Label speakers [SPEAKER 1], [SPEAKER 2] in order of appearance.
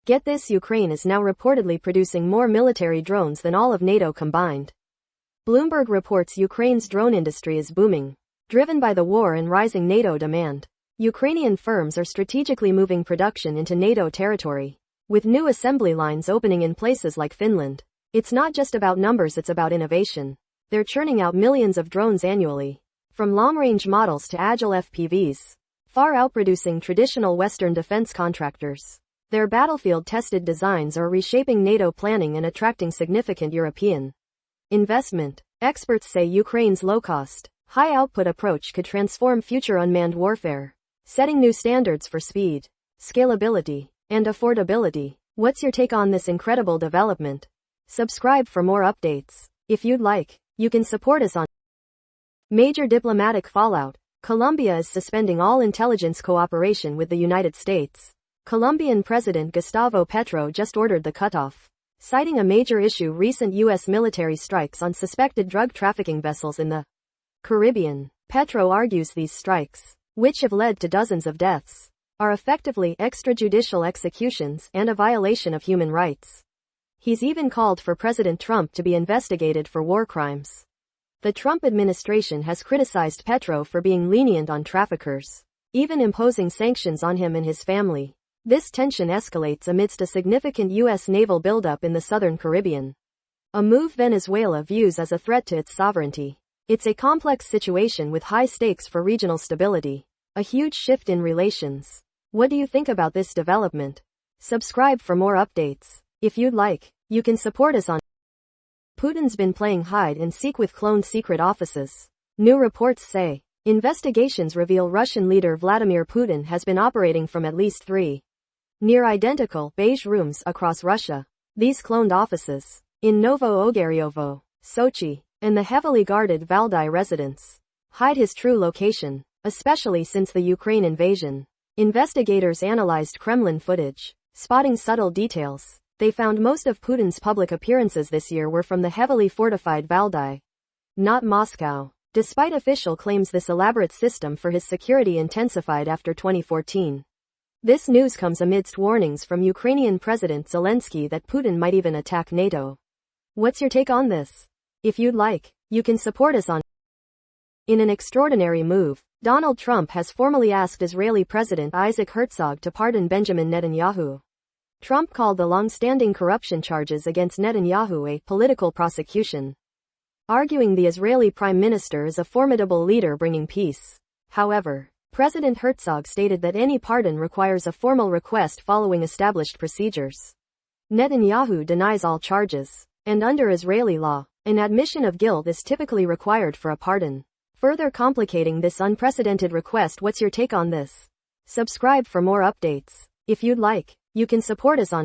[SPEAKER 1] Get this, Ukraine is now reportedly producing more military drones than all of NATO combined. Bloomberg reports Ukraine's drone industry is booming, driven by the war and rising NATO demand. Ukrainian firms are strategically moving production into NATO territory, with new assembly lines opening in places like Finland. It's not just about numbers, it's about innovation. They're churning out millions of drones annually, from long-range models to agile FPVs, far outproducing traditional Western defense contractors. Their battlefield-tested designs are reshaping NATO planning and attracting significant European investment. Experts say Ukraine's low-cost, high-output approach could transform future unmanned warfare, setting new standards for speed, scalability, and affordability. What's your take on this incredible development? Subscribe for more updates. If you'd like, you can support us on major diplomatic fallout. Colombia is suspending all intelligence cooperation with the United States. Colombian President Gustavo Petro just ordered the cutoff, citing a major issue: recent U.S. military strikes on suspected drug trafficking vessels in the Caribbean. Petro argues these strikes, which have led to dozens of deaths, are effectively extrajudicial executions and a violation of human rights. He's even called for President Trump to be investigated for war crimes. The Trump administration has criticized Petro for being lenient on traffickers, even imposing sanctions on him and his family. This tension escalates amidst a significant U.S. naval buildup in the southern Caribbean, a move Venezuela views as a threat to its sovereignty. It's a complex situation with high stakes for regional stability, a huge shift in relations. What do you think about this development? Subscribe for more updates. If you'd like, you can support us on. Putin's been playing hide and seek with cloned secret offices. New reports say investigations reveal Russian leader Vladimir Putin has been operating from at least 3 near-identical beige rooms across Russia. These cloned offices, in Novo Ogaryovo, Sochi, and the heavily guarded Valdai residence, hide his true location, especially since the Ukraine invasion. Investigators analyzed Kremlin footage, spotting subtle details. They found most of Putin's public appearances this year were from the heavily fortified Valdai, not Moscow. Despite official claims, this elaborate system for his security intensified after 2014. This news comes amidst warnings from Ukrainian President Zelensky that Putin might even attack NATO. What's your take on this? If you'd like, you can support us on. In an extraordinary move, Donald Trump has formally asked Israeli President Isaac Herzog to pardon Benjamin Netanyahu. Trump called the long-standing corruption charges against Netanyahu a political prosecution, arguing the Israeli Prime Minister is a formidable leader bringing peace. However, President Herzog stated that any pardon requires a formal request following established procedures. Netanyahu denies all charges, and under Israeli law, an admission of guilt is typically required for a pardon, further complicating this unprecedented request. What's your take on this? Subscribe for more updates. If you'd like, you can support us on